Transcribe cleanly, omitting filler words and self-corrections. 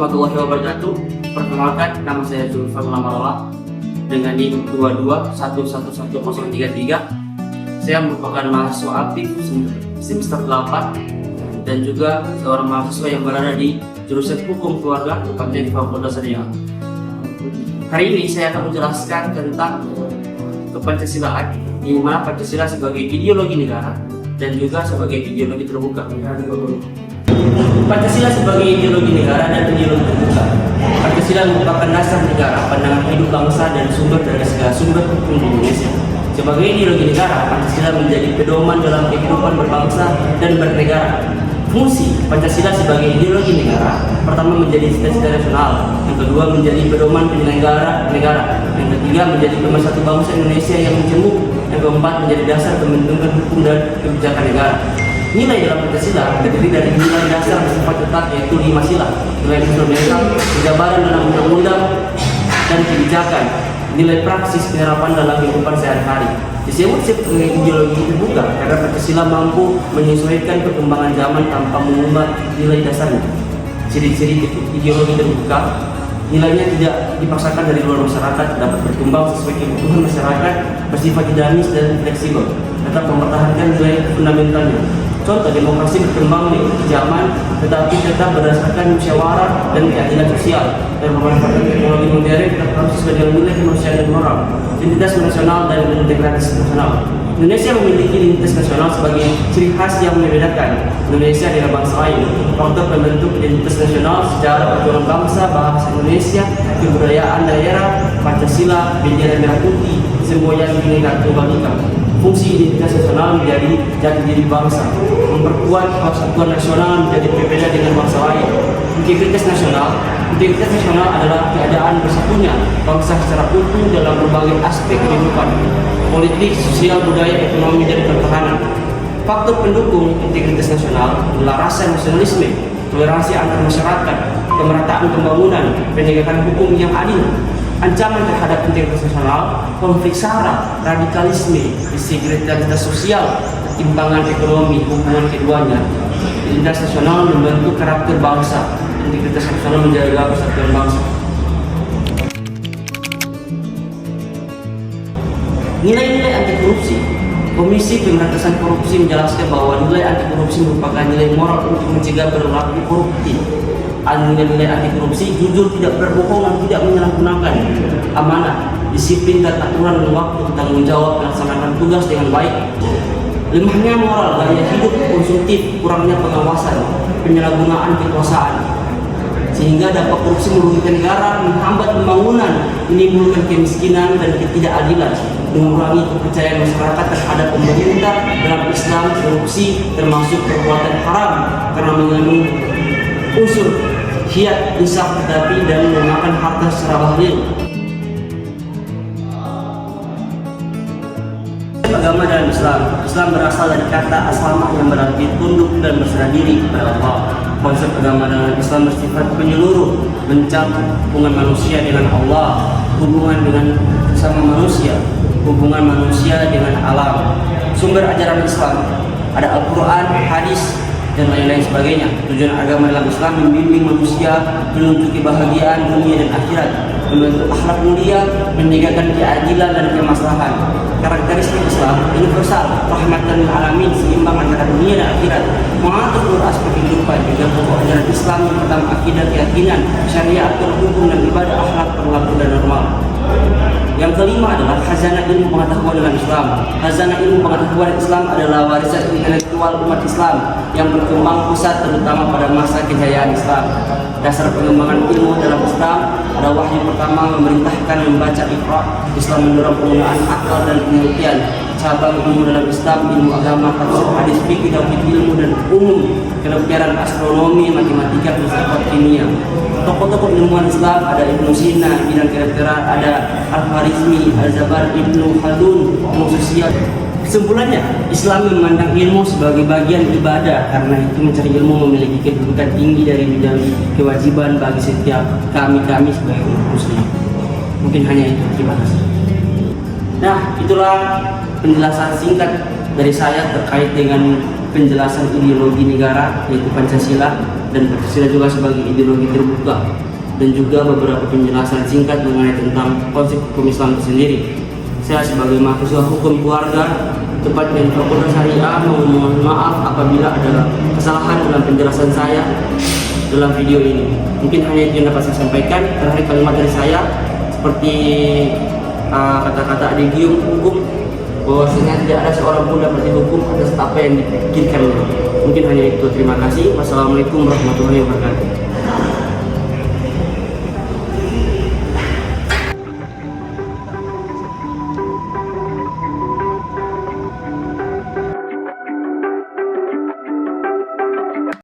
warahmatullahi wabarakatuh. Perkenalkan, nama saya Zulfan Lamalala dengan NIM 22111033. Saya merupakan mahasiswa aktif semester 8 dan juga seorang mahasiswa yang berada di jurusan Hukum Keluarga tepatnya di Fakultas Syariah. Hari ini saya akan menjelaskan tentang kepancasilaan, di mana Pancasila sebagai ideologi negara dan juga sebagai ideologi terbuka. Pancasila sebagai ideologi negara dan ideologi terbuka. Pancasila merupakan dasar negara, pandangan hidup bangsa dan sumber dari segala sumber hukum di Indonesia. Sebagai ideologi negara, Pancasila menjadi pedoman dalam kehidupan berbangsa dan bernegara. Fungsi Pancasila sebagai ideologi negara, pertama menjadi cita-cita nasional, yang kedua menjadi pedoman penyelenggara negara, yang ketiga menjadi pemersatu bangsa Indonesia yang menjemuk, yang keempat menjadi dasar pembentukan hukum dan kebijakan negara. Nilai dalam Pancasila terdiri dari nilai dasar bersifat tetap, yaitu 5 sila: nilai fundamental, penjabaran dalam undang-undang dan kebijakan, nilai praksis penerapan dalam kehidupan sehari-hari. Disebut sebagai ideologi terbuka karena Pancasila mampu menyesuaikan perkembangan zaman tanpa mengubah nilai dasarnya. Ciri-ciri ideologi terbuka: nilainya tidak dipaksakan dari luar masyarakat, dapat berkembang sesuai kebutuhan masyarakat, bersifat dinamis dan fleksibel, tetap mempertahankan nilai fundamentalnya. Contoh, demokrasi berkembang mengikuti zaman, tetapi tetap berdasarkan musyawarah dan keadilan sosial, dan memanfaatkan teknologi modern tetap harus sesuai dengan nilai kemanusiaan dan moral. Identitas nasional dan integrasi nasional. Indonesia memiliki identitas nasional sebagai ciri khas yang membedakan Indonesia dengan bangsa lain. Faktor pembentuk identitas nasional: sejarah perjuangan bangsa, bahasa Indonesia, kebudayaan daerah, Pancasila, bendera merah putih, semboyan Bhinneka Tunggal Ika. Fungsi identitas nasional menjadi jati diri bangsa, memperkuat persatuan nasional menjadi berbeda dengan bangsa lain. Integritas nasional adalah keadaan bersatunya bangsa secara utuh dalam berbagai aspek kehidupan, politik, sosial, budaya, ekonomi, dan pertahanan. Faktor pendukung integritas nasional adalah rasa nasionalisme, toleransi antar masyarakat, pemerataan pembangunan, penegakan hukum yang adil. Ancaman terhadap integritas nasional: konflik SARA, radikalisme, integritas sosial, ketimpangan ekonomi, hubungan keduanya. Identitas nasional membentuk karakter bangsa. Integritas nasional menjaga persatuan bangsa. Nilai-nilai anti korupsi. Komisi Pemberantasan Korupsi menjelaskan bahwa nilai anti korupsi merupakan nilai moral untuk mencegah perilaku koruptif. Nilai-nilai anti korupsi: jujur, tidak berbohong, dan tidak menyalahgunakan amanah, disiplin dan aturan dan waktu, tanggung jawab, melaksanakan tugas dengan baik. Lemahnya moral, gaya hidup konsumtif, kurangnya pengawasan, penyalahgunaan kekuasaan, sehingga dampak korupsi merugikan negara, menghambat pembangunan, menimbulkan kemiskinan dan ketidakadilan, mengurangi kepercayaan masyarakat terhadap pemerintah. Dalam Islam, korupsi termasuk perbuatan haram karena mengandung unsur hiyat, insaf, tetapi dan memakan harta secara bahlil. Agama dalam Islam. Islam berasal dari kata aslama yang berarti tunduk dan berserah diri kepada Allah. Konsep agama dalam Islam bersifat menyeluruh, mencakup hubungan manusia dengan Allah, hubungan dengan sesama manusia, hubungan manusia dengan alam. Sumber ajaran Islam ada Al-Quran, hadis, dan lain-lain sebagainya. Tujuan agama dalam Islam membimbing manusia menuju kebahagiaan dunia dan akhirat, membentuk akhlak mulia, menegakkan keadilan dan kemaslahan. Karakteristik Islam universal, rahmatan lil alamin, seimbang antara dunia dan akhirat, mengatur seluruh aspek kehidupan. Juga pokok ajaran Islam yang pertama akidah, keyakinan, syariat, hukum dan ibadah, akhlak, perilaku dan normal. Yang kelima adalah khazanah ilmu pengetahuan dalam Islam. Khazanah ilmu pengetahuan Islam adalah warisan intelektual umat Islam yang berkembang pesat terutama pada masa kejayaan Islam. Dasar pengembangan ilmu dalam Islam ada wahyu pertama memerintahkan membaca Iqra. Islam mendorong penggunaan akal dan penelitian. Cabang ilmu dalam Islam: ilmu agama, tafsir, hadis, fikih, tauhid, ilmu dan umum, kedokteran, astronomi, matematika, filsafat, kimia. Tokoh-tokoh ilmuwan Islam ada Ibnu Sina, bidang kedokteran, ada Al-Khwarizmi, Al-Zabar, Ibnu Khaldun, ilmu sosial. Kesimpulannya, Islam memandang ilmu sebagai bagian ibadah, karena itu mencari ilmu memiliki kedudukan tinggi dari bidang kewajiban bagi setiap kami sebagai umat muslim. Mungkin hanya itu. Terima kasih. Nah, itulah penjelasan singkat dari saya terkait dengan penjelasan ideologi negara, yaitu Pancasila. dan Pancasila juga sebagai ideologi terbuka, dan juga beberapa penjelasan singkat mengenai tentang konsep hukum Islam itu sendiri. Saya sebagai mahasiswa hukum keluarga, tepatnya Fakultas Syariah, mohon maaf apabila ada kesalahan dalam penjelasan saya dalam video ini. Mungkin hanya itu yang dapat saya sampaikan. Terakhir kalimat dari saya, seperti kata-kata adigium hukum, bahwasanya tidak ada seorang pun dapat dihukum atas apa yang dipikirkannya. Mungkin hanya itu. Terima kasih. Wassalamualaikum warahmatullahi wabarakatuh.